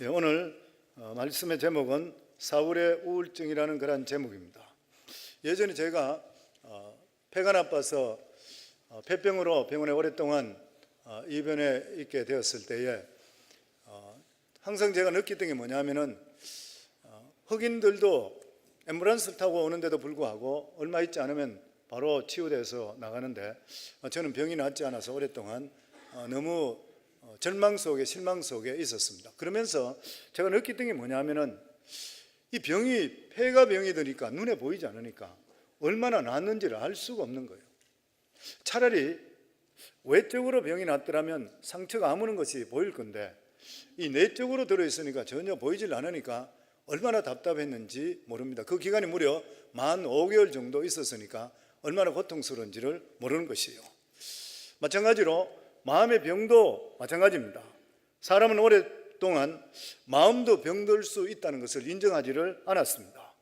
오늘 말씀의 제목은 사울의 우울증이라는 그런 제목입니다. 예전에 제가 폐가 나빠서 폐병으로 병원에 오랫동안 입원해 있게 되었을 때에 항상 제가 느꼈던 게 뭐냐면은 흑인들도 앰뷸런스를 타고 오는데도 불구하고 얼마 있지 않으면 바로 치유돼서 나가는데 저는 병이 낫지 않아서 오랫동안 너무 절망 속에 실망 속에 있었습니다. 그러면서 제가 느꼈던 게 뭐냐면은 이 병이 폐가 병이 되니까 눈에 보이지 않으니까 얼마나 낫는지를 알 수가 없는 거예요. 차라리 외적으로 병이 낫더라면 상처가 아무는 것이 보일 건데 이 내적으로 들어있으니까 전혀 보이질 않으니까 얼마나 답답했는지 모릅니다. 그 기간이 무려 만 5개월 정도 있었으니까 얼마나 고통스러운지를 모르는 것이에요. 마찬가지로 마음의 병도 마찬가지입니다. 사람은 오랫동안 마음도 병들 수 있다는 것을 인정하지를 않았습니다.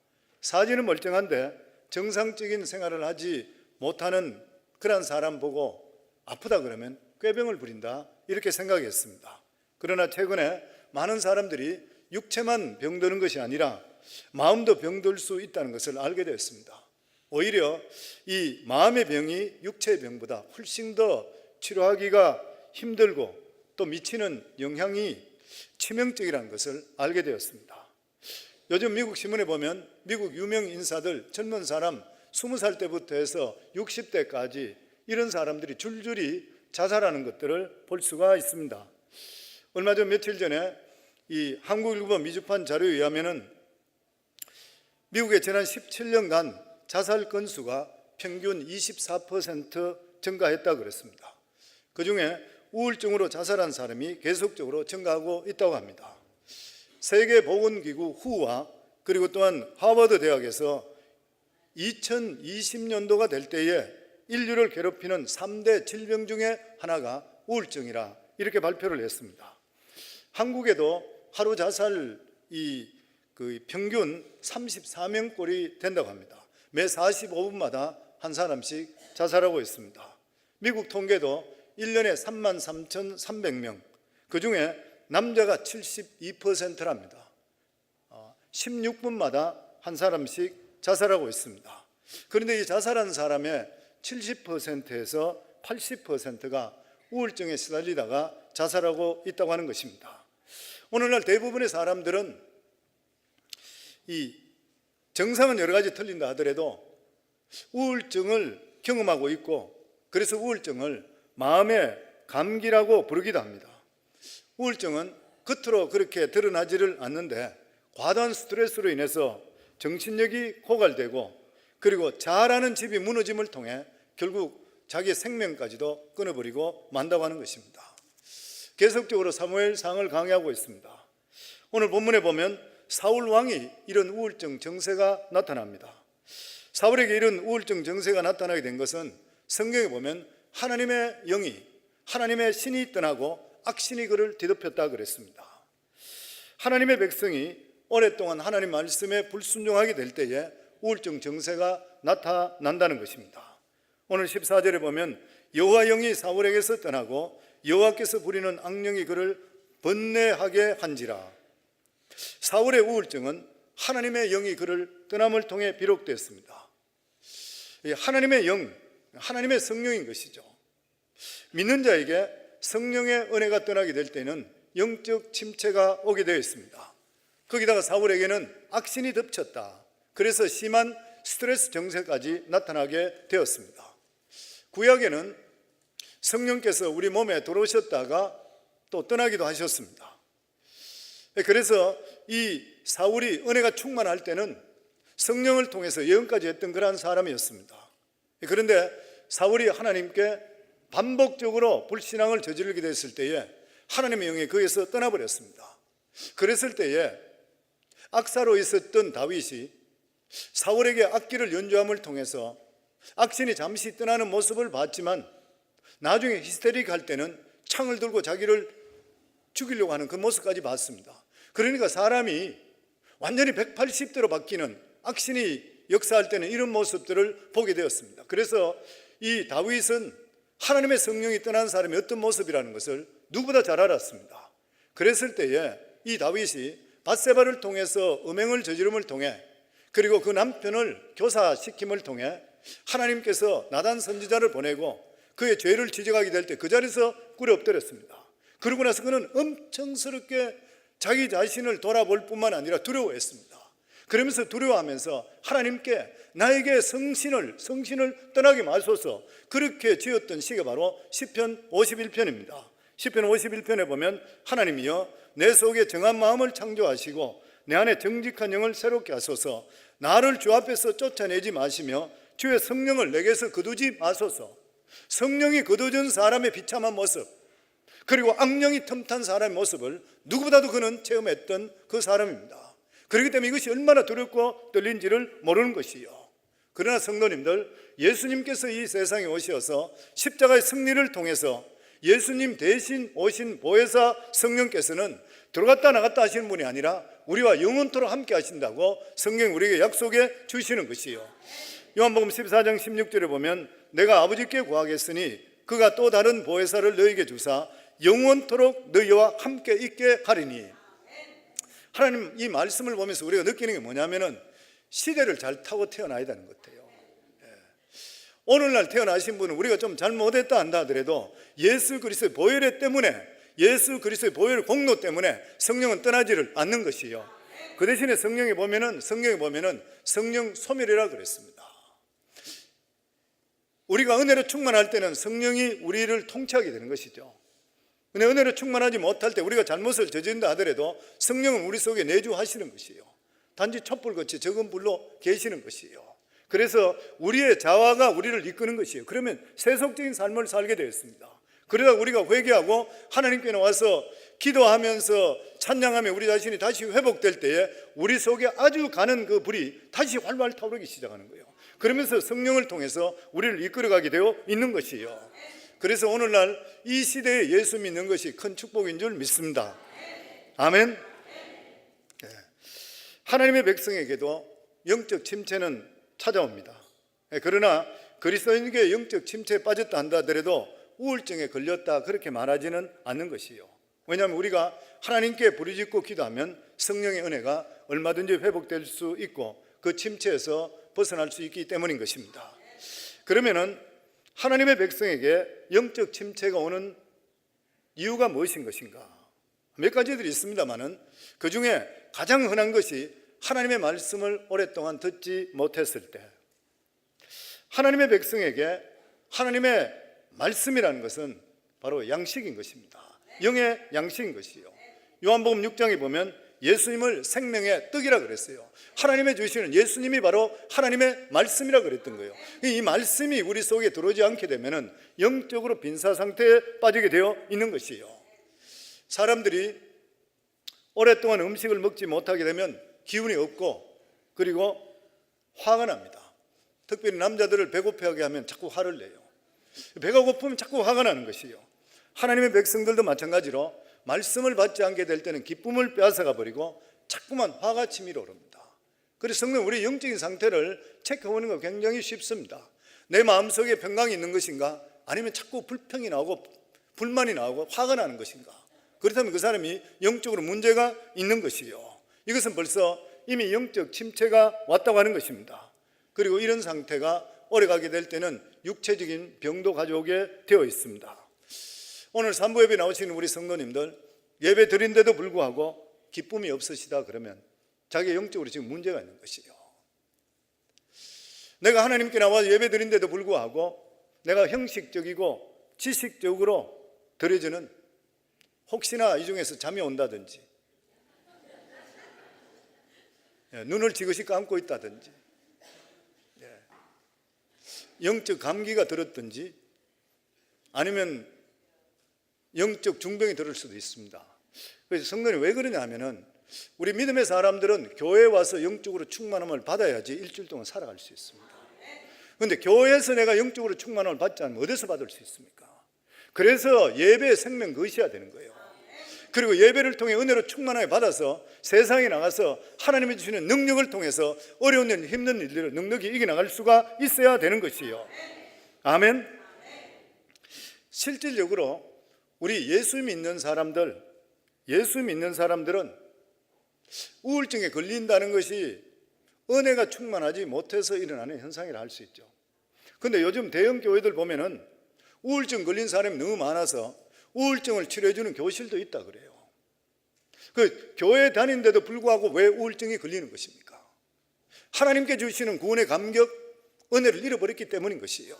사지는 멀쩡한데 정상적인 생활을 하지 못하는 그런 사람 보고 아프다 그러면 꾀병을 부린다 이렇게 생각했습니다. 그러나 최근에 많은 사람들이 육체만 병드는 것이 아니라 마음도 병들 수 있다는 것을 알게 되었습니다. 오히려 이 마음의 병이 육체의 병보다 훨씬 더 치료하기가 힘들고 또 미치는 영향이 치명적이라는 것을 알게 되었습니다. 요즘 미국 신문에 보면 미국 유명 인사들 젊은 사람 20살 때부터 해서 60대까지 이런 사람들이 줄줄이 자살하는 것들을 볼 수가 있습니다. 얼마 전 며칠 전에 이 한국일보 미주판 자료에 의하면은 미국의 지난 17년간 자살 건수가 평균 24% 증가했다 그랬습니다. 그 중에 우울증으로 자살한 사람이 계속적으로 증가하고 있다고 합니다. 세계보건기구 WHO와 그리고 또한 하버드 대학에서 2020년도가 될 때에 인류를 괴롭히는 3대 질병 중에 하나가 우울증이라 이렇게 발표를 했습니다. 한국에도 하루 자살이 평균 34명꼴이 된다고 합니다. 매 45분마다 한 사람씩 자살하고 있습니다. 미국 통계도 1년에 33,300명, 그 중에 남자가 72%랍니다. 16분마다 한 사람씩 자살하고 있습니다. 그런데 이 자살한 사람의 70%에서 80%가 우울증에 시달리다가 자살하고 있다고 하는 것입니다. 오늘날 대부분의 사람들은 이 증상은 여러 가지 틀린다 하더라도 우울증을 경험하고 있고 그래서 우울증을 마음의 감기라고 부르기도 합니다. 우울증은 겉으로 그렇게 드러나지를 않는데 과도한 스트레스로 인해서 정신력이 고갈되고 그리고 잘하는 집이 무너짐을 통해 결국 자기의 생명까지도 끊어버리고 만다고 하는 것입니다. 계속적으로 사무엘상을 강의하고 있습니다. 오늘 본문에 보면 사울 왕이 이런 우울증 증세가 나타납니다. 사울에게 이런 우울증 증세가 나타나게 된 것은 성경에 보면 하나님의 영이 하나님의 신이 떠나고 악신이 그를 뒤덮였다 그랬습니다. 하나님의 백성이 오랫동안 하나님 말씀에 불순종하게 될 때에 우울증 증세가 나타난다는 것입니다. 오늘 14절에 보면 여호와 영이 사울에게서 떠나고 여호와께서 부리는 악령이 그를 번뇌하게 한지라. 사울의 우울증은 하나님의 영이 그를 떠남을 통해 비롯됐습니다. 하나님의 영, 하나님의 성령인 것이죠. 믿는 자에게 성령의 은혜가 떠나게 될 때는 영적 침체가 오게 되어 있습니다. 거기다가 사울에게는 악신이 덮쳤다. 그래서 심한 스트레스 증세까지 나타나게 되었습니다. 구약에는 성령께서 우리 몸에 들어오셨다가 또 떠나기도 하셨습니다. 그래서 이 사울이 은혜가 충만할 때는 성령을 통해서 예언까지 했던 그러한 사람이었습니다. 그런데 사울이 하나님께 반복적으로 불신앙을 저지르게 됐을 때에 하나님의 영이 거기에서 떠나버렸습니다. 그랬을 때에 악사로 있었던 다윗이 사울에게 악기를 연주함을 통해서 악신이 잠시 떠나는 모습을 봤지만 나중에 히스테릭 할 때는 창을 들고 자기를 죽이려고 하는 그 모습까지 봤습니다. 그러니까 사람이 완전히 180도로 바뀌는 악신이 역사할 때는 이런 모습들을 보게 되었습니다. 그래서 이 다윗은 하나님의 성령이 떠난 사람이 어떤 모습이라는 것을 누구보다 잘 알았습니다. 그랬을 때에 이 다윗이 밧세바를 통해서 음행을 저지름을 통해, 그리고 그 남편을 교사시킴을 통해 하나님께서 나단 선지자를 보내고 그의 죄를 지적하게 될 때 그 자리에서 꿇어 엎드렸습니다. 그러고 나서 그는 엄청스럽게 자기 자신을 돌아볼 뿐만 아니라 두려워했습니다. 그러면서 두려워하면서 하나님께 나에게 성신을 떠나게 마소서, 그렇게 지었던 시가 바로 시편 51편입니다. 시편 51편에 보면 하나님이여 내 속에 정한 마음을 창조하시고 내 안에 정직한 영을 새롭게 하소서, 나를 주 앞에서 쫓아내지 마시며 주의 성령을 내게서 거두지 마소서. 성령이 거두준 사람의 비참한 모습, 그리고 악령이 틈탄 사람의 모습을 누구보다도 그는 체험했던 그 사람입니다. 그렇기 때문에 이것이 얼마나 두렵고 떨린지를 모르는 것이요. 그러나 성도님들, 예수님께서 이 세상에 오셔서 십자가의 승리를 통해서 예수님 대신 오신 보혜사 성령께서는 들어갔다 나갔다 하시는 분이 아니라 우리와 영원토록 함께 하신다고 성경이 우리에게 약속해 주시는 것이요. 요한복음 14장 16절에 보면 내가 아버지께 구하겠으니 그가 또 다른 보혜사를 너희에게 주사 영원토록 너희와 함께 있게 하리니. 하나님 이 말씀을 보면서 우리가 느끼는 게 뭐냐면은 시대를 잘 타고 태어나야 되는 것 같아요. 오늘날 태어나신 분은 우리가 좀 잘못했다 한다 하더라도 예수 그리스도의 보혈 때문에, 예수 그리스도의 보혈 공로 때문에 성령은 떠나지를 않는 것이요. 그 대신에 성경에 보면은 성령 소멸이라 그랬습니다. 우리가 은혜로 충만할 때는 성령이 우리를 통치하게 되는 것이죠. 근데 은혜로 충만하지 못할 때 우리가 잘못을 저지른다 하더라도 성령은 우리 속에 내주하시는 것이요. 단지 촛불같이 적은 불로 계시는 것이요. 그래서 우리의 자아가 우리를 이끄는 것이에요. 그러면 세속적인 삶을 살게 되었습니다. 그러다 우리가 회개하고 하나님께 나와서 기도하면서 찬양하며 우리 자신이 다시 회복될 때에 우리 속에 아주 가는 그 불이 다시 활발 타오르기 시작하는 거예요. 그러면서 성령을 통해서 우리를 이끌어가게 되어 있는 것이에요. 그래서 오늘날 이 시대에 예수 믿는 것이 큰 축복인 줄 믿습니다. 아멘. 네. 하나님의 백성에게도 영적 침체는 찾아옵니다. 그러나 그리스도인에게 영적 침체에 빠졌다 한다 하더라도 우울증에 걸렸다 그렇게 말하지는 않는 것이요. 왜냐하면 우리가 하나님께 부르짖고 기도하면 성령의 은혜가 얼마든지 회복될 수 있고 그 침체에서 벗어날 수 있기 때문인 것입니다. 그러면은 하나님의 백성에게 영적 침체가 오는 이유가 무엇인 것인가? 몇 가지들이 있습니다만은 그 중에 가장 흔한 것이 하나님의 말씀을 오랫동안 듣지 못했을 때, 하나님의 백성에게 하나님의 말씀이라는 것은 바로 양식인 것입니다. 영의 양식인 것이요. 요한복음 6장에 보면 예수님을 생명의 떡이라 그랬어요. 하나님의 주시는 예수님이 바로 하나님의 말씀이라 그랬던 거예요. 이 말씀이 우리 속에 들어오지 않게 되면은 영적으로 빈사 상태에 빠지게 되어 있는 것이에요. 사람들이 오랫동안 음식을 먹지 못하게 되면 기운이 없고 그리고 화가 납니다. 특별히 남자들을 배고파하게 하면 자꾸 화를 내요. 배가 고프면 자꾸 화가 나는 것이에요. 하나님의 백성들도 마찬가지로 말씀을 받지 않게 될 때는 기쁨을 빼앗아가 버리고 자꾸만 화가 치밀어 오릅니다. 그래서 성령 우리 영적인 상태를 체크해보는 거 굉장히 쉽습니다. 내 마음속에 평강이 있는 것인가, 아니면 자꾸 불평이 나오고 불만이 나오고 화가 나는 것인가. 그렇다면 그 사람이 영적으로 문제가 있는 것이요. 이것은 벌써 이미 영적 침체가 왔다고 하는 것입니다. 그리고 이런 상태가 오래가게 될 때는 육체적인 병도 가져오게 되어 있습니다. 오늘 산부 예배 나오시는 우리 성도님들, 예배 드린데도 불구하고 기쁨이 없으시다 그러면 자기 영적으로 지금 문제가 있는 것이에요. 내가 하나님께 나와 예배 드린데도 불구하고 내가 형식적이고 지식적으로 드려지는, 혹시나 이 중에서 잠이 온다든지 눈을 지그시 감고 있다든지 영적 감기가 들었든지 아니면 영적 중병이 들을 수도 있습니다. 그래서 성도님 왜 그러냐 하면은 우리 믿음의 사람들은 교회에 와서 영적으로 충만함을 받아야지 일주일 동안 살아갈 수 있습니다. 그런데 교회에서 내가 영적으로 충만함을 받지 않으면 어디서 받을 수 있습니까? 그래서 예배의 생명 것이어야 되는 거예요. 그리고 예배를 통해 은혜로 충만하게 받아서 세상에 나가서 하나님이 주시는 능력을 통해서 어려운 일, 힘든 일들을 넉넉히 이겨나갈 수가 있어야 되는 것이에요. 아멘. 실질적으로 우리 예수 믿는 사람들, 예수 믿는 사람들은 우울증에 걸린다는 것이 은혜가 충만하지 못해서 일어나는 현상이라 할 수 있죠. 그런데 요즘 대형 교회들 보면은 우울증 걸린 사람이 너무 많아서 우울증을 치료해주는 교실도 있다 그래요. 그 교회 다니는데도 불구하고 왜 우울증이 걸리는 것입니까? 하나님께 주시는 구원의 감격, 은혜를 잃어버렸기 때문인 것이에요.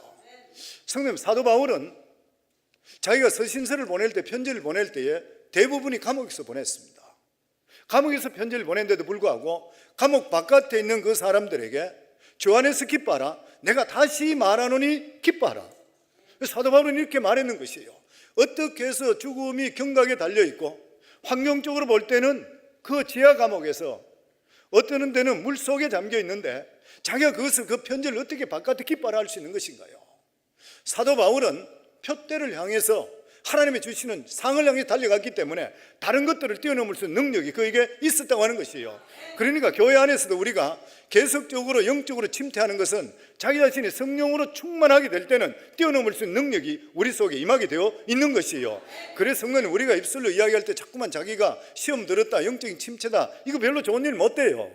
성도님, 사도 바울은 자기가 서신서를 보낼 때, 편지를 보낼 때에 대부분이 감옥에서 보냈습니다. 감옥에서 편지를 보낸데도 불구하고 감옥 바깥에 있는 그 사람들에게 주 안에서 기뻐하라, 내가 다시 말하노니 기뻐하라. 사도 바울은 이렇게 말했는 것이에요. 어떻게 해서 죽음이 경각에 달려있고 환경적으로 볼 때는 그 지하 감옥에서 어떤 데는 물속에 잠겨 있는데 자기가 그것을, 그 편지를 어떻게 바깥에 기뻐하라 할 수 있는 것인가요? 사도 바울은 표대를 향해서 하나님이 주시는 상을 향해 달려갔기 때문에 다른 것들을 뛰어넘을 수 있는 능력이 그에게 있었다고 하는 것이에요. 그러니까 교회 안에서도 우리가 계속적으로 영적으로 침투하는 것은 자기 자신이 성령으로 충만하게 될 때는 뛰어넘을 수 있는 능력이 우리 속에 임하게 되어 있는 것이에요. 그래서 성도는 우리가 입술로 이야기할 때 자꾸만 자기가 시험 들었다, 영적인 침체다, 이거 별로 좋은 일 못 돼요.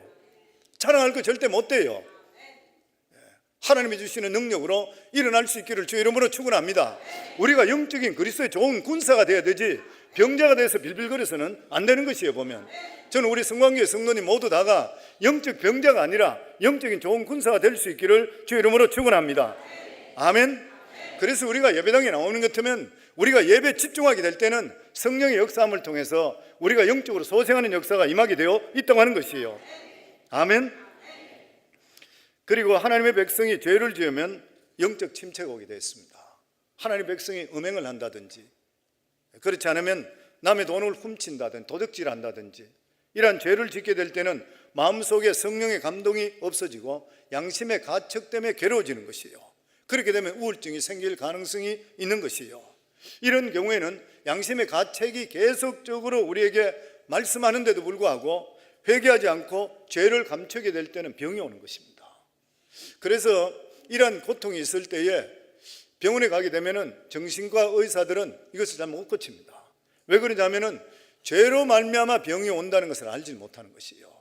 자랑할 거 절대 못 돼요. 하나님이 주시는 능력으로 일어날 수 있기를 주의 이름으로 축원합니다. 우리가 영적인 그리스도의 좋은 군사가 되어야 되지 병자가 돼서 빌빌거려서는 안 되는 것이에요. 보면 저는 우리 성광교회 성도님 모두 다가 영적 병자가 아니라 영적인 좋은 군사가 될 수 있기를 주의 이름으로 축원합니다. 아멘. 그래서 우리가 예배당에 나오는 것 같으면 우리가 예배에 집중하게 될 때는 성령의 역사함을 통해서 우리가 영적으로 소생하는 역사가 임하게 되어 있다고 하는 것이에요. 아멘. 그리고 하나님의 백성이 죄를 지으면 영적 침체가 오게 되어 있습니다. 하나님의 백성이 음행을 한다든지, 그렇지 않으면 남의 돈을 훔친다든지 도둑질한다든지 이러한 죄를 짓게 될 때는 마음속에 성령의 감동이 없어지고 양심의 가책 때문에 괴로워지는 것이에요. 그렇게 되면 우울증이 생길 가능성이 있는 것이에요. 이런 경우에는 양심의 가책이 계속적으로 우리에게 말씀하는데도 불구하고 회개하지 않고 죄를 감추게 될 때는 병이 오는 것입니다. 그래서 이러한 고통이 있을 때에 병원에 가게 되면은 정신과 의사들은 이것을 잘 못 고칩니다. 왜 그러냐면은 죄로 말미암아 병이 온다는 것을 알지 못하는 것이에요.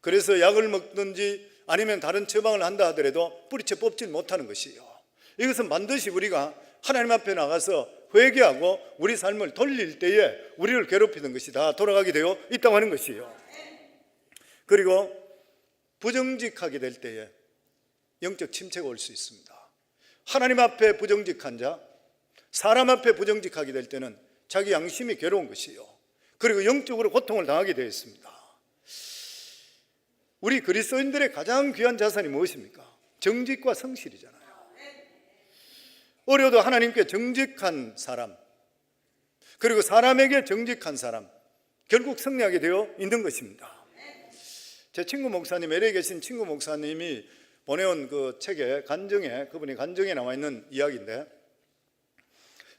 그래서 약을 먹든지 아니면 다른 처방을 한다 하더라도 뿌리채 뽑지 못하는 것이에요. 이것은 반드시 우리가 하나님 앞에 나가서 회개하고 우리 삶을 돌릴 때에 우리를 괴롭히던 것이 다 돌아가게 되어 있다고 하는 것이에요. 그리고 부정직하게 될 때에 영적 침체가 올 수 있습니다. 하나님 앞에 부정직한 자, 사람 앞에 부정직하게 될 때는 자기 양심이 괴로운 것이요, 그리고 영적으로 고통을 당하게 되어 있습니다. 우리 그리스도인들의 가장 귀한 자산이 무엇입니까? 정직과 성실이잖아요. 어려도 하나님께 정직한 사람, 그리고 사람에게 정직한 사람, 결국 승리하게 되어 있는 것입니다. 제 친구 목사님, LA에 계신 친구 목사님이 보내온 그 책에 그분이 간증에 나와 있는 이야기인데,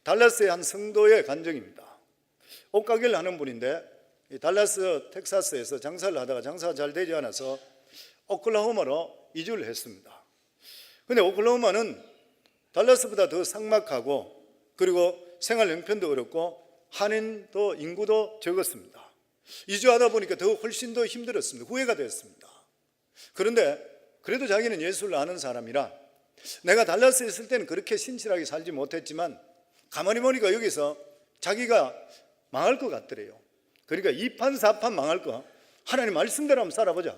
달라스의 한 성도의 간증입니다. 옷가게를 하는 분인데 달라스 텍사스에서 장사를 하다가 장사가 잘 되지 않아서 오클라호마로 이주를 했습니다. 그런데 오클라호마는 달라스보다 더 삭막하고 그리고 생활 형편도 어렵고 한인도 인구도 적었습니다. 이주하다 보니까 훨씬 더 힘들었습니다. 후회가 되었습니다. 그런데 그래도 자기는 예수를 아는 사람이라 내가 달라스에 있을 때는 그렇게 신실하게 살지 못했지만 가만히 보니까 여기서 자기가 망할 것 같더래요. 그러니까 2판 4판 망할 거 하나님 말씀대로 한번 살아보자.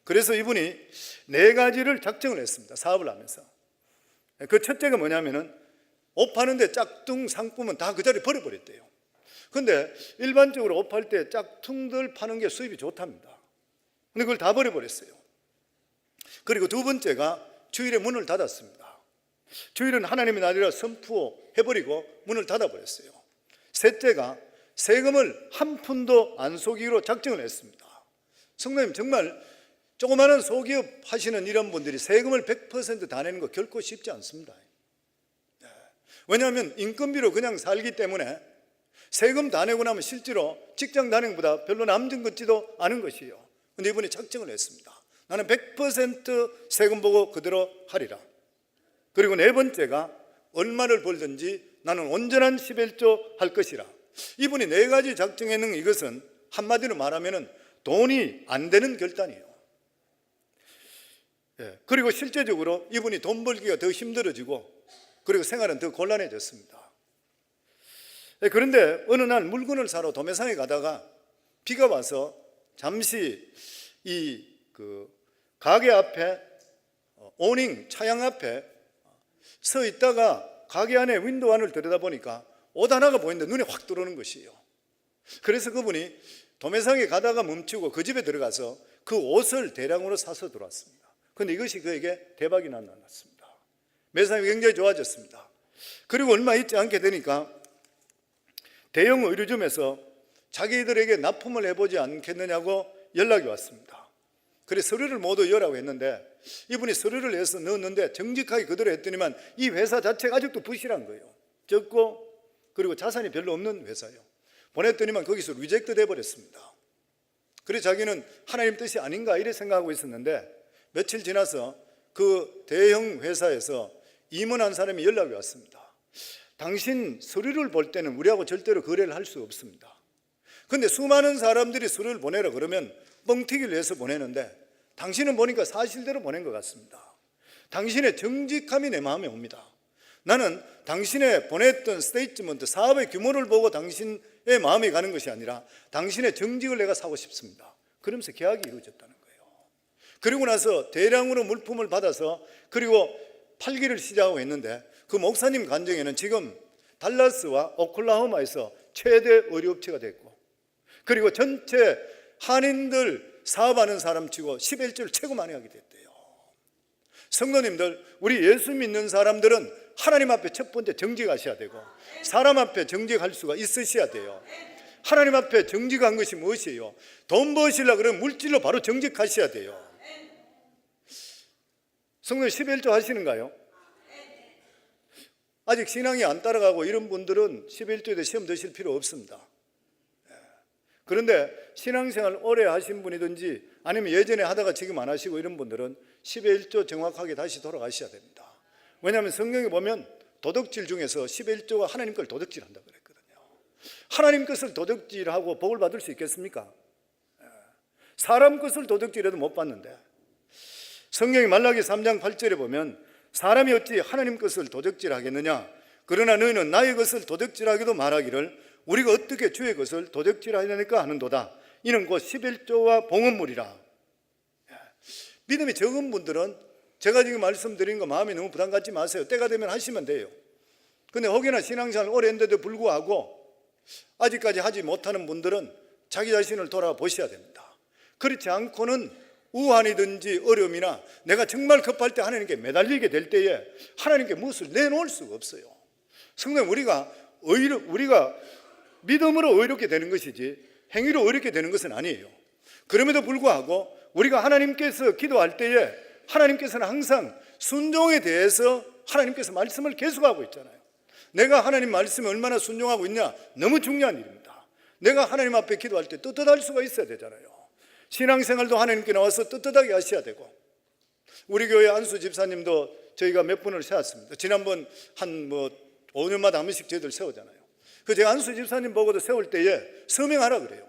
그래서 이분이 4가지를 작정을 했습니다. 사업을 하면서. 그 첫째가 뭐냐면은 옷 파는데 짝퉁 상품은 다 그 자리에 버려버렸대요. 근데 일반적으로 옷 팔 때 짝퉁들 파는 게 수입이 좋답니다. 근데 그걸 다 버려버렸어요. 그리고 두 번째가 주일에 문을 닫았습니다. 주일은 하나님의 날이라 선포해버리고 문을 닫아버렸어요. 셋째가 세금을 한 푼도 안 속이기로 작정을 했습니다. 성도님, 정말 조그마한 소기업 하시는 이런 분들이 세금을 100% 다 내는 거 결코 쉽지 않습니다. 왜냐하면 인건비로 그냥 살기 때문에 세금 다 내고 나면 실제로 직장 다니는 것보다 별로 남는 것 같지도 않은 것이에요. 그런데 이분이 작정을 했습니다. 나는 100% 세금 보고 그대로 하리라. 그리고 4번째가 얼마를 벌든지 나는 온전한 11조 할 것이라. 이분이 네 가지 작정했는 이것은 한마디로 말하면 돈이 안 되는 결단이에요. 그리고 실제적으로 이분이 돈 벌기가 더 힘들어지고 그리고 생활은 더 곤란해졌습니다. 그런데 어느 날 물건을 사러 도매상에 가다가 비가 와서 잠시 이 가게 앞에 오닝 차양 앞에 서 있다가 가게 안에 윈도우 안을 들여다보니까 옷 하나가 보이는데 눈에 확 들어오는 것이에요. 그래서 그분이 도매상에 가다가 멈추고 그 집에 들어가서 그 옷을 대량으로 사서 들어왔습니다. 그런데 이것이 그에게 대박이 났습니다. 매상이 굉장히 좋아졌습니다. 그리고 얼마 있지 않게 되니까 대형 의류점에서 자기들에게 납품을 해보지 않겠느냐고 연락이 왔습니다. 그래서 서류를 모두 열라고 했는데 이분이 서류를 내서 넣었는데 정직하게 그대로 했더니만 이 회사 자체가 아직도 부실한 거예요. 적고 그리고 자산이 별로 없는 회사예요. 보냈더니만 거기서 리젝트 돼버렸습니다. 그래서 자기는 하나님 뜻이 아닌가 이래 생각하고 있었는데 며칠 지나서 그 대형 회사에서 임원한 사람이 연락이 왔습니다. 당신 서류를 볼 때는 우리하고 절대로 거래를 할 수 없습니다. 그런데 수많은 사람들이 서류를 보내라 그러면 뻥튀기를 해서 보내는데 당신은 보니까 사실대로 보낸 것 같습니다. 당신의 정직함이 내 마음에 옵니다. 나는 당신의 보냈던 스테이트먼트 사업의 규모를 보고 당신의 마음이 가는 것이 아니라 당신의 정직을 내가 사고 싶습니다. 그러면서 계약이 이루어졌다는 거예요. 그리고 나서 대량으로 물품을 받아서 그리고 팔기를 시작하고 했는데 그 목사님 간증에는 지금 달라스와 오클라호마에서 최대 의류업체가 됐고 그리고 전체 한인들 사업하는 사람 치고 11조를 최고 많이 하게 됐대요. 성도님들, 우리 예수 믿는 사람들은 하나님 앞에 첫 번째 정직하셔야 되고 사람 앞에 정직할 수가 있으셔야 돼요. 하나님 앞에 정직한 것이 무엇이에요? 돈 버시려고 그러면 물질로 바로 정직하셔야 돼요. 성도님 11조 하시는가요? 아직 신앙이 안 따라가고 이런 분들은 11조에 시험 드실 필요 없습니다. 그런데 신앙생활 오래 하신 분이든지 아니면 예전에 하다가 지금 안 하시고 이런 분들은 11조 정확하게 다시 돌아가셔야 됩니다. 왜냐하면 성경에 보면 도덕질 중에서 11조가 하나님 걸 도덕질한다고 그랬거든요. 하나님 것을 도덕질하고 복을 받을 수 있겠습니까? 사람 것을 도덕질해도 못 받는데 성경이 말라기 3장 8절에 보면 사람이 어찌 하나님 것을 도적질하겠느냐 그러나 너희는 나의 것을 도적질하기도 말하기를 우리가 어떻게 주의 것을 도적질하려니까 하는도다. 이는 곧 11조와 봉헌물이라. 믿음이 적은 분들은 제가 지금 말씀드린 거 마음이 너무 부담 갖지 마세요. 때가 되면 하시면 돼요. 근데 혹여나 신앙생활 오래 했는데도 불구하고 아직까지 하지 못하는 분들은 자기 자신을 돌아보셔야 됩니다. 그렇지 않고는 우환이든지 어려움이나 내가 정말 급할 때 하나님께 매달리게 될 때에 하나님께 무엇을 내놓을 수가 없어요. 성도님, 우리가 믿음으로 의롭게 되는 것이지 행위로 의롭게 되는 것은 아니에요. 그럼에도 불구하고 우리가 하나님께서 기도할 때에 하나님께서는 항상 순종에 대해서 하나님께서 말씀을 계속하고 있잖아요. 내가 하나님 말씀에 얼마나 순종하고 있냐 너무 중요한 일입니다. 내가 하나님 앞에 기도할 때 떳떳할 수가 있어야 되잖아요. 신앙생활도 하나님께 나와서 떳떳하게 하셔야 되고 우리 교회 안수 집사님도 저희가 몇 분을 세웠습니다. 지난번 한 5년마다 한 번씩 저희들 세우잖아요. 그 제가 안수 집사님 보고도 세울 때에 서명하라 그래요.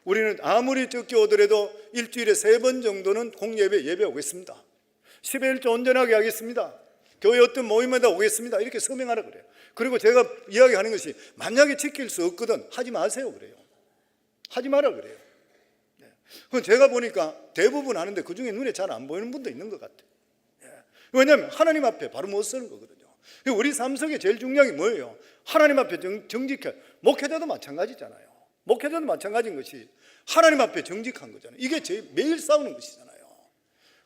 우리는 아무리 적게 오더라도 일주일에 3번 정도는 공예배 예배오겠습니다. 11조 온전하게 하겠습니다. 교회 어떤 모임마다 오겠습니다. 이렇게 서명하라 그래요. 그리고 제가 이야기하는 것이 만약에 지킬 수 없거든 하지 마세요 그래요. 하지 마라 그래요. 그건 제가 보니까 대부분 하는데 그중에 눈에 잘 안 보이는 분도 있는 것 같아요. 왜냐하면 하나님 앞에 바로 못 서는 거거든요. 우리 삶 속에 제일 중요한 게 뭐예요? 하나님 앞에 정직해. 목회자도 마찬가지잖아요. 목회자도 마찬가지인 것이 하나님 앞에 정직한 거잖아요. 이게 매일 싸우는 것이잖아요.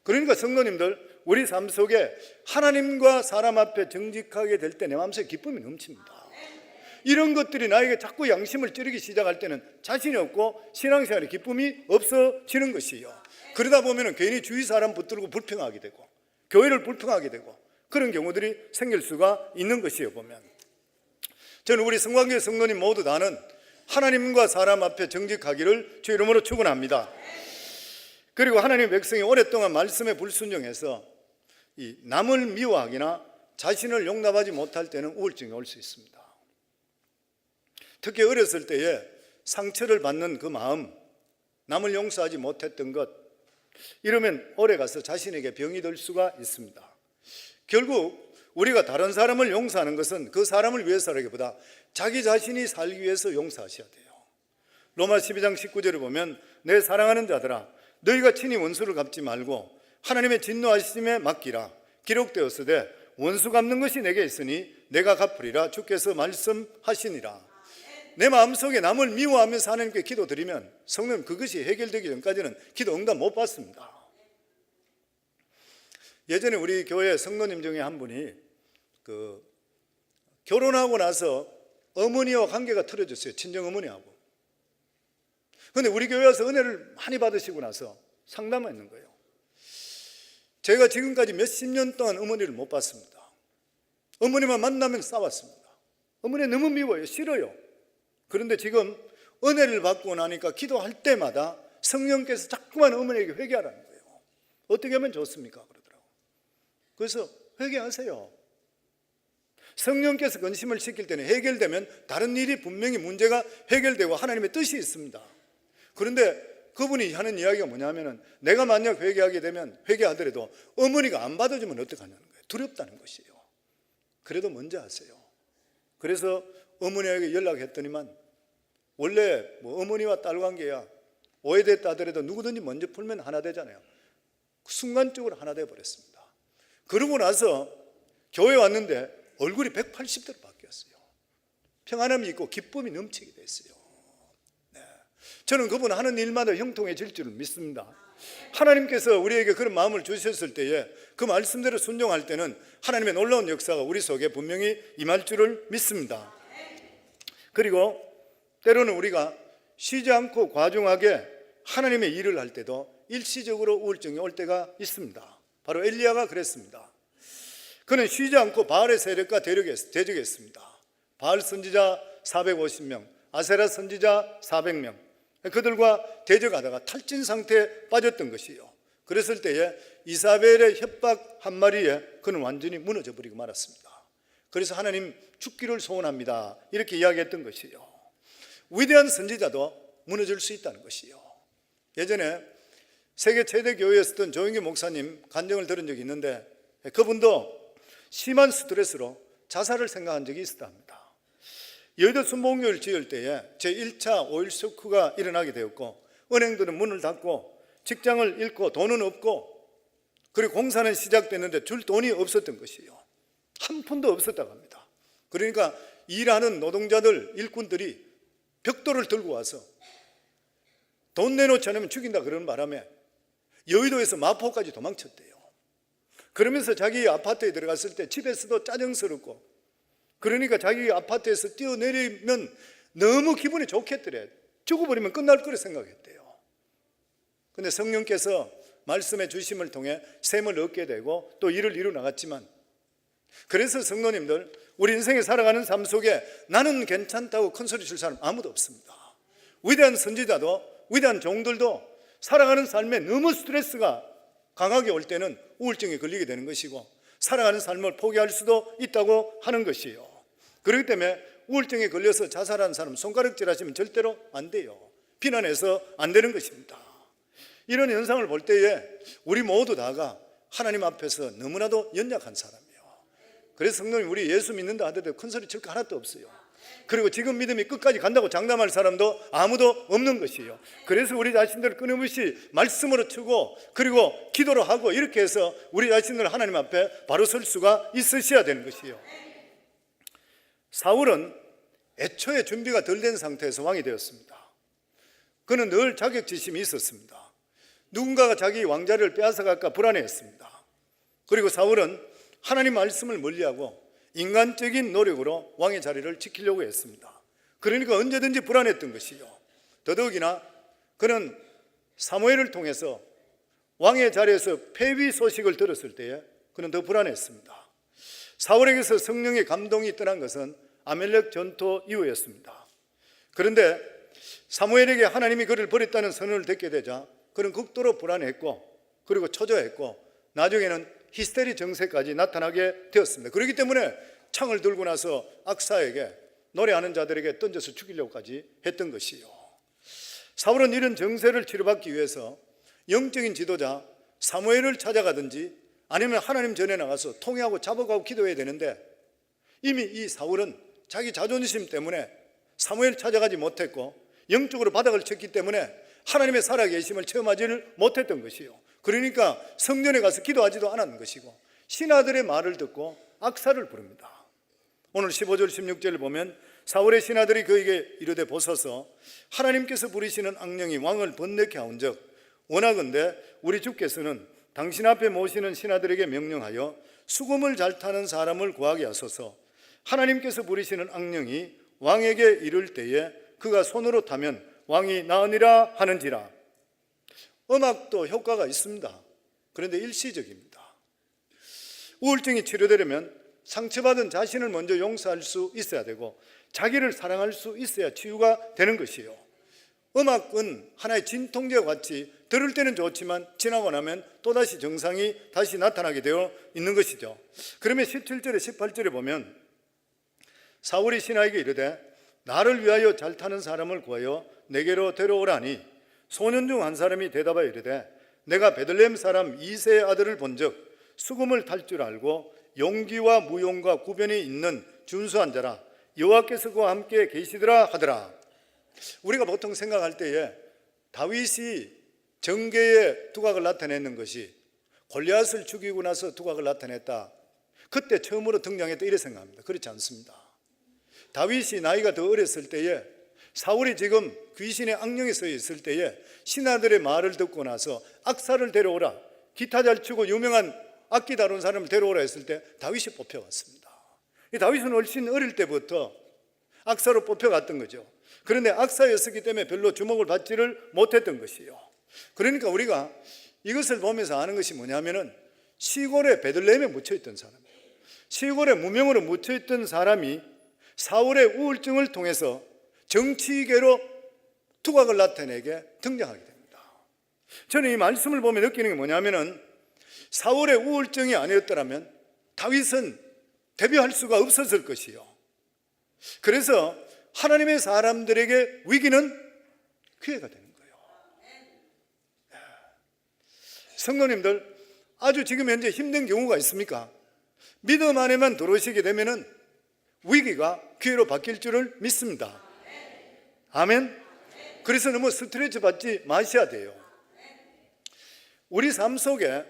그러니까 성도님들, 우리 삶 속에 하나님과 사람 앞에 정직하게 될 때 내 마음속에 기쁨이 넘칩니다. 이런 것들이 나에게 자꾸 양심을 찌르기 시작할 때는 자신이 없고 신앙생활에 기쁨이 없어지는 것이에요. 그러다 보면 괜히 주위 사람 붙들고 불평하게 되고 교회를 불평하게 되고 그런 경우들이 생길 수가 있는 것이에요. 보면 저는 우리 성관계 성도님 모두 다는 하나님과 사람 앞에 정직하기를 주 이름으로 축원합니다. 그리고 하나님의 백성이 오랫동안 말씀에 불순종해서 이 남을 미워하기나 자신을 용납하지 못할 때는 우울증이 올 수 있습니다. 특히 어렸을 때에 상처를 받는 그 마음, 남을 용서하지 못했던 것, 이러면 오래 가서 자신에게 병이 들 수가 있습니다. 결국 우리가 다른 사람을 용서하는 것은 그 사람을 위해서라기보다 자기 자신이 살기 위해서 용서하셔야 돼요. 로마 12장 19절을 보면 내 사랑하는 자들아 너희가 친히 원수를 갚지 말고 하나님의 진노하심에 맡기라. 기록되었으되 원수 갚는 것이 내게 있으니 내가 갚으리라. 주께서 말씀하시니라. 내 마음속에 남을 미워하면서 하나님께 기도드리면 성령 그것이 해결되기 전까지는 기도 응답 못 받습니다. 예전에 우리 교회 성도님 중에 한 분이 결혼하고 나서 어머니와 관계가 틀어졌어요. 친정 어머니하고. 그런데 우리 교회 와서 은혜를 많이 받으시고 나서 상담했는 거예요. 제가 지금까지 몇십 년 동안 어머니를 못 봤습니다. 어머니만 만나면 싸웠습니다. 어머니 너무 미워요. 싫어요. 그런데 지금 은혜를 받고 나니까 기도할 때마다 성령께서 자꾸만 어머니에게 회개하라는 거예요. 어떻게 하면 좋습니까? 그러더라고요. 그래서 회개하세요. 성령께서 근심을 시킬 때는 해결되면 다른 일이 분명히 문제가 해결되고 하나님의 뜻이 있습니다. 그런데 그분이 하는 이야기가 뭐냐면은 내가 만약 회개하게 되면 회개하더라도 어머니가 안 받아주면 어떡하냐는 거예요. 두렵다는 것이에요. 그래도 먼저 하세요. 그래서 어머니에게 연락했더니만 원래 어머니와 딸 관계야 오해됐다 하더라도 누구든지 먼저 풀면 하나 되잖아요. 순간적으로 하나 돼버렸습니다. 그러고 나서 교회 왔는데 얼굴이 180도로 바뀌었어요. 평안함이 있고 기쁨이 넘치게 됐어요. 저는 그분 하는 일마다 형통해질 줄을 믿습니다. 하나님께서 우리에게 그런 마음을 주셨을 때에 그 말씀대로 순종할 때는 하나님의 놀라운 역사가 우리 속에 분명히 임할 줄을 믿습니다. 그리고 때로는 우리가 쉬지 않고 과중하게 하나님의 일을 할 때도 일시적으로 우울증이 올 때가 있습니다. 바로 엘리야가 그랬습니다. 그는 쉬지 않고 바알의 세력과 대적했습니다. 바알 선지자 450명, 아세라 선지자 400명, 그들과 대적하다가 탈진 상태에 빠졌던 것이요. 그랬을 때에 이사벨의 협박 한 마리에 그는 완전히 무너져 버리고 말았습니다. 그래서 하나님 죽기를 소원합니다 이렇게 이야기했던 것이요. 위대한 선지자도 무너질 수 있다는 것이요. 예전에 세계 최대 교회에 있었던 조영기 목사님 간증을 들은 적이 있는데 그분도 심한 스트레스로 자살을 생각한 적이 있었다 합니다. 여의도 순복음교회를 지을 때에 제1차 오일 쇼크가 일어나게 되었고 은행들은 문을 닫고 직장을 잃고 돈은 없고 그리고 공사는 시작됐는데 줄 돈이 없었던 것이에요. 한 푼도 없었다고 합니다. 그러니까 일하는 노동자들, 일꾼들이 벽돌을 들고 와서 돈 내놓지 않으면 죽인다 그러는 바람에 여의도에서 마포까지 도망쳤대요. 그러면서 자기 아파트에 들어갔을 때 집에서도 짜증스럽고 그러니까 자기 아파트에서 뛰어내리면 너무 기분이 좋겠더래. 죽어버리면 끝날 거라 생각했대요. 그런데 성령께서 말씀의 주심을 통해 셈을 얻게 되고 또 일을 이루 나갔지만 그래서 성도님들 우리 인생에 살아가는 삶 속에 나는 괜찮다고 큰소리 칠 사람 아무도 없습니다. 위대한 선지자도 위대한 종들도 살아가는 삶에 너무 스트레스가 강하게 올 때는 우울증에 걸리게 되는 것이고 살아가는 삶을 포기할 수도 있다고 하는 것이에요. 그렇기 때문에 우울증에 걸려서 자살하는 사람 손가락질 하시면 절대로 안 돼요. 비난해서 안 되는 것입니다. 이런 현상을 볼 때에 우리 모두 다가 하나님 앞에서 너무나도 연약한 사람이에요. 그래서 성도님 우리 예수 믿는다 하더라도 큰소리 칠 거 하나도 없어요. 그리고 지금 믿음이 끝까지 간다고 장담할 사람도 아무도 없는 것이에요. 그래서 우리 자신들을 끊임없이 말씀으로 치고 그리고 기도로 하고 이렇게 해서 우리 자신을 하나님 앞에 바로 설 수가 있으셔야 되는 것이에요. 사울은 애초에 준비가 덜 된 상태에서 왕이 되었습니다. 그는 늘 자격지심이 있었습니다. 누군가가 자기 왕자를 빼앗아갈까 불안해했습니다. 그리고 사울은 하나님 말씀을 멀리하고 인간적인 노력으로 왕의 자리를 지키려고 했습니다. 그러니까 언제든지 불안했던 것이요. 더더욱이나 그는 사무엘을 통해서 왕의 자리에서 폐위 소식을 들었을 때에 그는 더 불안했습니다. 사울에게서 성령의 감동이 떠난 것은 아멜렉 전투 이후였습니다. 그런데 사무엘에게 하나님이 그를 버렸다는 선언을 듣게 되자 그는 극도로 불안했고 그리고 초조했고 나중에는 히스테리 증세까지 나타나게 되었습니다. 그렇기 때문에 창을 들고 나서 악사에게 노래하는 자들에게 던져서 죽이려고까지 했던 것이요. 사울은 이런 정세를 치료받기 위해서 영적인 지도자 사무엘을 찾아가든지 아니면 하나님 전에 나가서 통회하고 잡아가고 기도해야 되는데, 이미 이 사울은 자기 자존심 때문에 사무엘 찾아가지 못했고 영적으로 바닥을 쳤기 때문에 하나님의 살아계심을 체험하지를 못했던 것이요. 그러니까 성전에 가서 기도하지도 않았는 것이고 신하들의 말을 듣고 악사를 부릅니다. 오늘 15절 16절을 보면 사울의 신하들이 그에게 이르되 보소서, 하나님께서 부리시는 악령이 왕을 번뇌케 하온즉 원하건대 우리 주께서는 당신 앞에 모시는 신하들에게 명령하여 수금을 잘 타는 사람을 구하게 하소서. 하나님께서 부리시는 악령이 왕에게 이를 때에 그가 손으로 타면 왕이 나으니라 하는지라. 음악도 효과가 있습니다. 그런데 일시적입니다. 우울증이 치료되려면 상처받은 자신을 먼저 용서할 수 있어야 되고 자기를 사랑할 수 있어야 치유가 되는 것이에요. 음악은 하나의 진통제와 같이 들을 때는 좋지만 지나고 나면 또다시 정상이 다시 나타나게 되어 있는 것이죠. 그러면 17절에 18절에 보면 사울이 신하에게 이르되 나를 위하여 잘 타는 사람을 구하여 내게로 데려오라니, 소년 중 한 사람이 대답하여 이르되 내가 베들레헴 사람 이새의 아들을 본즉 수금을 탈 줄 알고 용기와 무용과 구변이 있는 준수한 자라, 여호와께서 그와 함께 계시더라 하더라. 우리가 보통 생각할 때에 다윗이 정계의 두각을 나타내는 것이 골리앗을 죽이고 나서 두각을 나타냈다, 그때 처음으로 등장했다, 이렇게 생각합니다. 그렇지 않습니다. 다윗이 나이가 더 어렸을 때에 사울이 지금 귀신의 악령에 서 있을 때에 신하들의 말을 듣고 나서 악사를 데려오라, 기타 잘 치고 유명한 악기 다루는 사람을 데려오라 했을 때 다윗이 뽑혀갔습니다. 다윗은 훨씬 어릴 때부터 악사로 뽑혀갔던 거죠. 그런데 악사였기 때문에 별로 주목을 받지를 못했던 것이에요. 그러니까 우리가 이것을 보면서 아는 것이 뭐냐면은 시골에 베들레헴에 묻혀있던 사람이에요. 시골에 무명으로 묻혀있던 사람이 사울의 우울증을 통해서 정치계로 두각을 나타내게 등장하게 됩니다. 저는 이 말씀을 보면 느끼는 게 뭐냐면은 사울의 우울증이 아니었더라면 다윗은 데뷔할 수가 없었을 것이요. 그래서 하나님의 사람들에게 위기는 기회가 되는 거예요. 성도님들, 아주 지금 현재 힘든 경우가 있습니까? 믿음 안에만 들어오시게 되면은 위기가 기회로 바뀔 줄을 믿습니다. 아멘. 그래서 너무 스트레스 받지 마셔야 돼요. 우리 삶 속에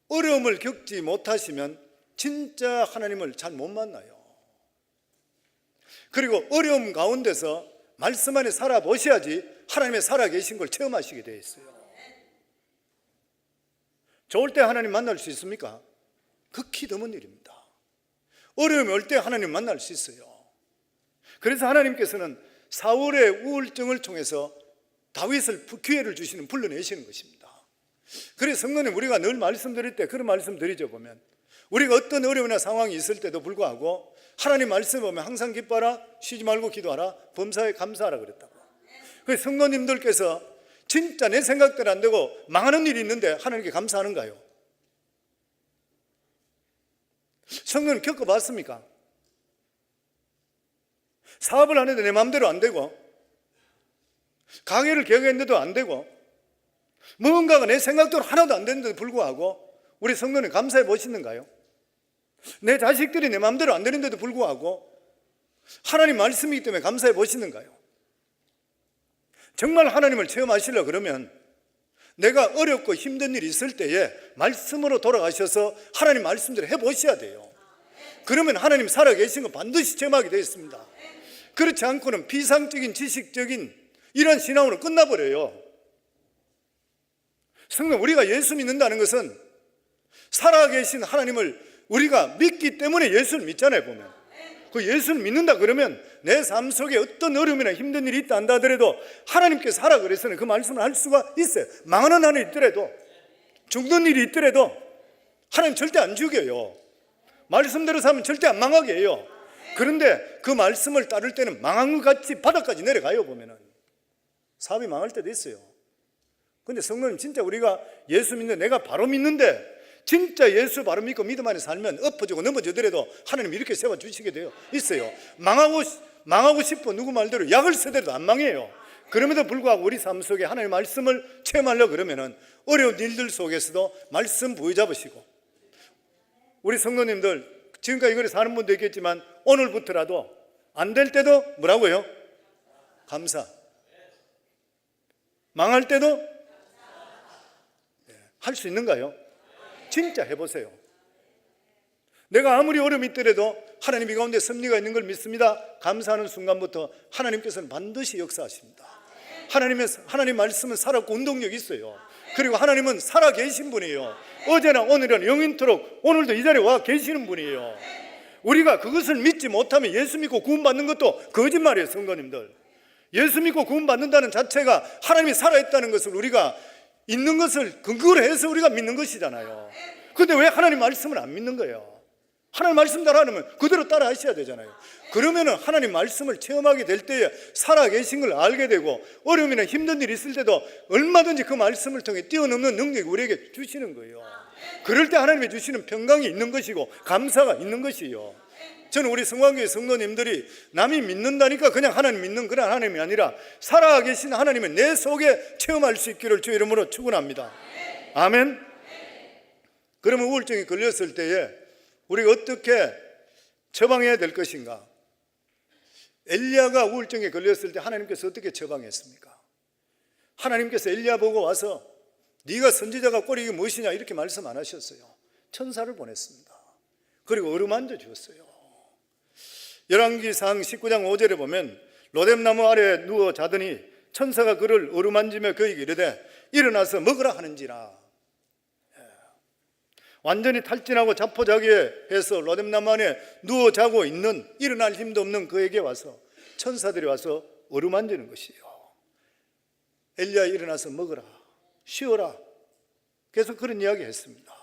어려움을 겪지 못하시면 진짜 하나님을 잘 못 만나요. 그리고 어려움 가운데서 말씀 안에 살아보셔야지 하나님의 살아계신 걸 체험하시게 되어 있어요. 좋을 때 하나님 만날 수 있습니까? 극히 드문 일입니다. 어려움이 올 때 하나님 만날 수 있어요. 그래서 하나님께서는 사울의 우울증을 통해서 다윗을 기회를 주시는, 불러내시는 것입니다. 그래서 성도님, 우리가 늘 말씀드릴 때 그런 말씀 드리죠. 보면 우리가 어떤 어려움이나 상황이 있을 때도 불구하고 하나님 말씀 보면 항상 기뻐하라, 쉬지 말고 기도하라, 범사에 감사하라 그랬다고. 그래서 성도님들께서 진짜 내 생각대로 안 되고 망하는 일이 있는데 하나님께 감사하는가요? 성도님 겪어봤습니까? 사업을 하는데 내 마음대로 안 되고, 가게를 개혁했는데도 안 되고, 뭔가가 내 생각대로 하나도 안 되는데도 불구하고 우리 성도님 감사해 보시는가요? 내 자식들이 내 마음대로 안 되는데도 불구하고 하나님 말씀이기 때문에 감사해 보시는가요? 정말 하나님을 체험하시려 그러면 내가 어렵고 힘든 일이 있을 때에 말씀으로 돌아가셔서 하나님 말씀대로 해보셔야 돼요. 그러면 하나님 살아계신 거 반드시 체험하게 되어 있습니다. 그렇지 않고는 비상적인 지식적인 이런 신앙으로 끝나버려요. 성도, 우리가 예수 믿는다는 것은 살아계신 하나님을 우리가 믿기 때문에 예수를 믿잖아요. 보면 그 예수를 믿는다 그러면 내 삶 속에 어떤 어려움이나 힘든 일이 있다 한다 하더라도 하나님께서 하라 그래서는 그 말씀을 할 수가 있어요. 망하는 한이 있더라도, 죽는 일이 있더라도 하나님 절대 안 죽여요. 말씀대로 살면 절대 안 망하게 해요. 그런데 그 말씀을 따를 때는 망한 것 같이 바닥까지 내려가요. 보면은 사업이 망할 때도 있어요. 근데 성도님, 진짜 우리가 예수 믿는, 내가 바로 믿는데 진짜 예수 바로 믿고 믿음 안에 살면 엎어지고 넘어지더라도 하나님 이렇게 세워주시게 돼요. 있어요. 망하고 망하고 싶어 누구 말대로 약을 쓰더라도 안 망해요. 그럼에도 불구하고 우리 삶 속에 하나님의 말씀을 체험하려고 그러면은 어려운 일들 속에서도 말씀 부여잡으시고, 우리 성도님들 지금까지 이걸 사는 분도 있겠지만 오늘부터라도 안 될 때도 뭐라고요? 감사. 망할 때도 할 수 있는가요? 진짜 해보세요. 내가 아무리 어려움이 있더라도 하나님 이 가운데 섭리가 있는 걸 믿습니다. 감사하는 순간부터 하나님께서는 반드시 역사하십니다. 하나님 말씀은 살았고 운동력이 있어요. 그리고 하나님은 살아 계신 분이에요. 어제나 오늘은 영원토록 오늘도 이 자리에 와 계시는 분이에요. 우리가 그것을 믿지 못하면 예수 믿고 구원받는 것도 거짓말이에요. 성도님들, 예수 믿고 구원받는다는 자체가 하나님이 살아있다는 것을 우리가 있는 것을 근거로 해서 우리가 믿는 것이잖아요. 그런데 왜 하나님 말씀을 안 믿는 거예요? 하나님 말씀 따라하면 그대로 따라 하셔야 되잖아요. 그러면은 하나님 말씀을 체험하게 될 때에 살아계신 걸 알게 되고, 어려움이나 힘든 일이 있을 때도 얼마든지 그 말씀을 통해 뛰어넘는 능력이 우리에게 주시는 거예요. 그럴 때 하나님이 주시는 평강이 있는 것이고 감사가 있는 것이요. 저는 우리 성광교회 성도님들이 남이 믿는다니까 그냥 하나님 믿는 그런 하나님이 아니라 살아계신 하나님의 내 속에 체험할 수 있기를 주 이름으로 축원합니다. 아멘. 그러면 우울증이 걸렸을 때에 우리가 어떻게 처방해야 될 것인가? 엘리야가 우울증에 걸렸을 때 하나님께서 어떻게 처방했습니까? 하나님께서 엘리야 보고 와서 네가 선지자가 꼴이 무엇이냐 이렇게 말씀 안 하셨어요. 천사를 보냈습니다. 그리고 어루만져 주었어요. 열왕기상 19장 5절에 보면 로뎀나무 아래에 누워 자더니 천사가 그를 어루만지며 그에게 이르되 일어나서 먹으라 하는지라. 완전히 탈진하고 자포자기에 해서 로뎀나무 안에 누워 자고 있는, 일어날 힘도 없는 그에게 와서 천사들이 와서 어루만지는 것이에요. 엘리야 일어나서 먹으라, 쉬어라. 계속 그런 이야기 했습니다.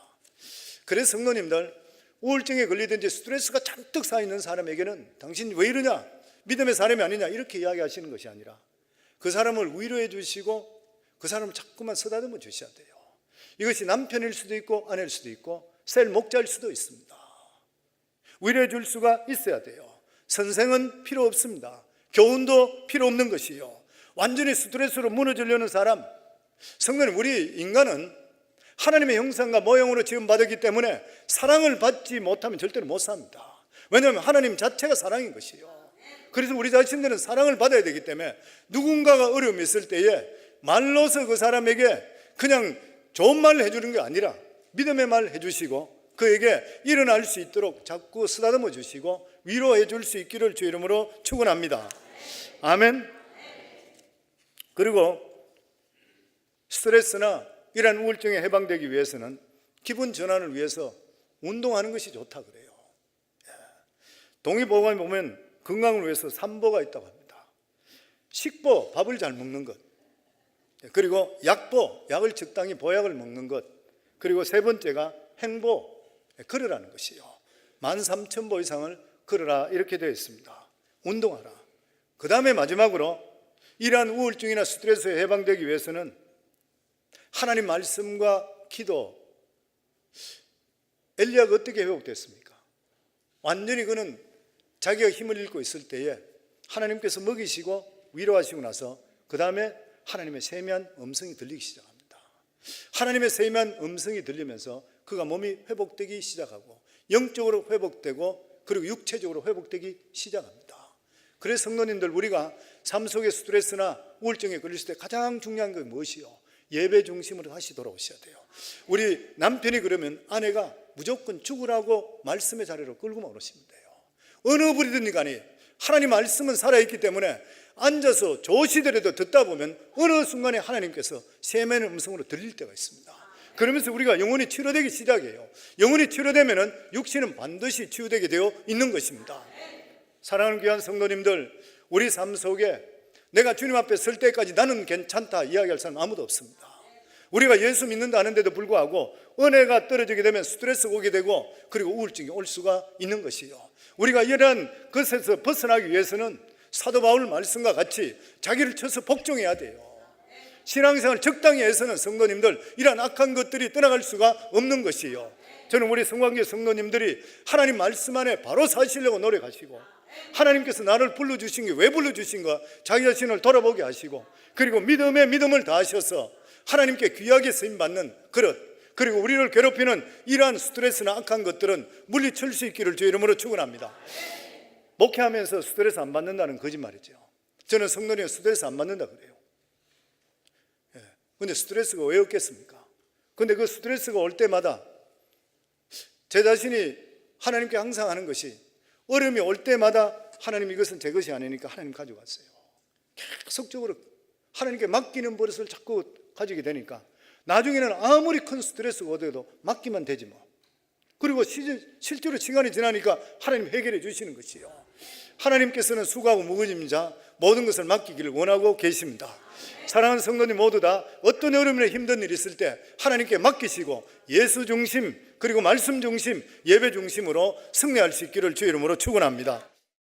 그래서 성도님들, 우울증에 걸리든지 스트레스가 잔뜩 쌓여있는 사람에게는 당신 왜 이러냐, 믿음의 사람이 아니냐 이렇게 이야기하시는 것이 아니라 그 사람을 위로해 주시고 그 사람을 자꾸만 쓰다듬어 주셔야 돼요. 이것이 남편일 수도 있고 아내일 수도 있고 셀 목자일 수도 있습니다. 위로해 줄 수가 있어야 돼요. 선생은 필요 없습니다. 교훈도 필요 없는 것이요. 완전히 스트레스로 무너지려는 사람, 성도님, 우리 인간은 하나님의 형상과 모형으로 지음받았기 때문에 사랑을 받지 못하면 절대로 못 삽니다. 왜냐하면 하나님 자체가 사랑인 것이요. 그래서 우리 자신들은 사랑을 받아야 되기 때문에 누군가가 어려움이 있을 때에 말로서 그 사람에게 그냥 좋은 말을 해주는 게 아니라 믿음의 말을 해주시고 그에게 일어날 수 있도록 자꾸 쓰다듬어 주시고 위로해 줄 수 있기를 주 이름으로 축원합니다. 아멘. 그리고 스트레스나 이러한 우울증에 해방되기 위해서는 기분 전환을 위해서 운동하는 것이 좋다 그래요. 동의보감에 보면 건강을 위해서 3보가 있다고 합니다. 식보, 밥을 잘 먹는 것, 그리고 약보, 약을 적당히 보약을 먹는 것, 그리고 세 번째가 행보, 걸으라는 것이요. 13,000보 이상을 걸으라 이렇게 되어 있습니다. 운동하라. 그 다음에 마지막으로 이러한 우울증이나 스트레스에 해방되기 위해서는 하나님 말씀과 기도. 엘리야가 어떻게 회복됐습니까? 완전히 그는 자기가 힘을 잃고 있을 때에 하나님께서 먹이시고 위로하시고 나서 그 다음에 하나님의 세미한 음성이 들리기 시작합니다. 하나님의 세미한 음성이 들리면서 그가 몸이 회복되기 시작하고 영적으로 회복되고 그리고 육체적으로 회복되기 시작합니다. 그래서 성도님들, 우리가 삶 속의 스트레스나 우울증에 걸렸을 때 가장 중요한 건 무엇이요? 예배 중심으로 다시 돌아오셔야 돼요. 우리 남편이 그러면 아내가 무조건 죽으라고 말씀의 자리로 끌고 오시면 돼요. 어느 부리든 간에 하나님 말씀은 살아있기 때문에 앉아서 조시더라도 듣다 보면 어느 순간에 하나님께서 세미한 음성으로 들릴 때가 있습니다. 그러면서 우리가 영혼이 치료되기 시작해요. 영혼이 치료되면 육신은 반드시 치유되게 되어 있는 것입니다. 사랑하는 귀한 성도님들, 우리 삶 속에 내가 주님 앞에 설 때까지 나는 괜찮다 이야기할 사람 아무도 없습니다. 우리가 예수 믿는다 하는데도 불구하고 은혜가 떨어지게 되면 스트레스가 오게 되고 그리고 우울증이 올 수가 있는 것이요. 우리가 이러한 것에서 벗어나기 위해서는 사도 바울 말씀과 같이 자기를 쳐서 복종해야 돼요. 신앙생활 적당히 해서는 성도님들 이러한 악한 것들이 떠나갈 수가 없는 것이요. 저는 우리 성광교회 성도님들이 하나님 말씀 안에 바로 사시려고 노력하시고 하나님께서 나를 불러주신 게 왜 불러주신가 자기 자신을 돌아보게 하시고, 그리고 믿음에 믿음을 다하셔서 하나님께 귀하게 쓰임받는 그릇, 그리고 우리를 괴롭히는 이러한 스트레스나 악한 것들은 물리칠 수 있기를 주 이름으로 축원합니다. 목회하면서 스트레스 안 받는다는 거짓말이죠. 저는 성도님 스트레스 안 받는다 그래요. 근데 스트레스가 왜 없겠습니까? 근데 그 스트레스가 올 때마다 제 자신이 하나님께 항상 하는 것이, 어려움이 올 때마다 하나님 이것은 제 것이 아니니까 하나님 가져갔어요. 계속적으로 하나님께 맡기는 버릇을 자꾸 가지게 되니까 나중에는 아무리 큰 스트레스가 오더라도 맡기면 되지 뭐. 그리고 실제로 시간이 지나니까 하나님 해결해 주시는 것이요. 하나님께서는 수고하고 무거워진 자 모든 것을 맡기기를 원하고 계십니다. 사랑하는 성도님 모두 다 어떤 어려움이나 힘든 일이 있을 때 하나님께 맡기시고 예수 중심, 그리고 말씀 중심, 예배 중심으로 승리할 수 있기를 주 이름으로 축원합니다.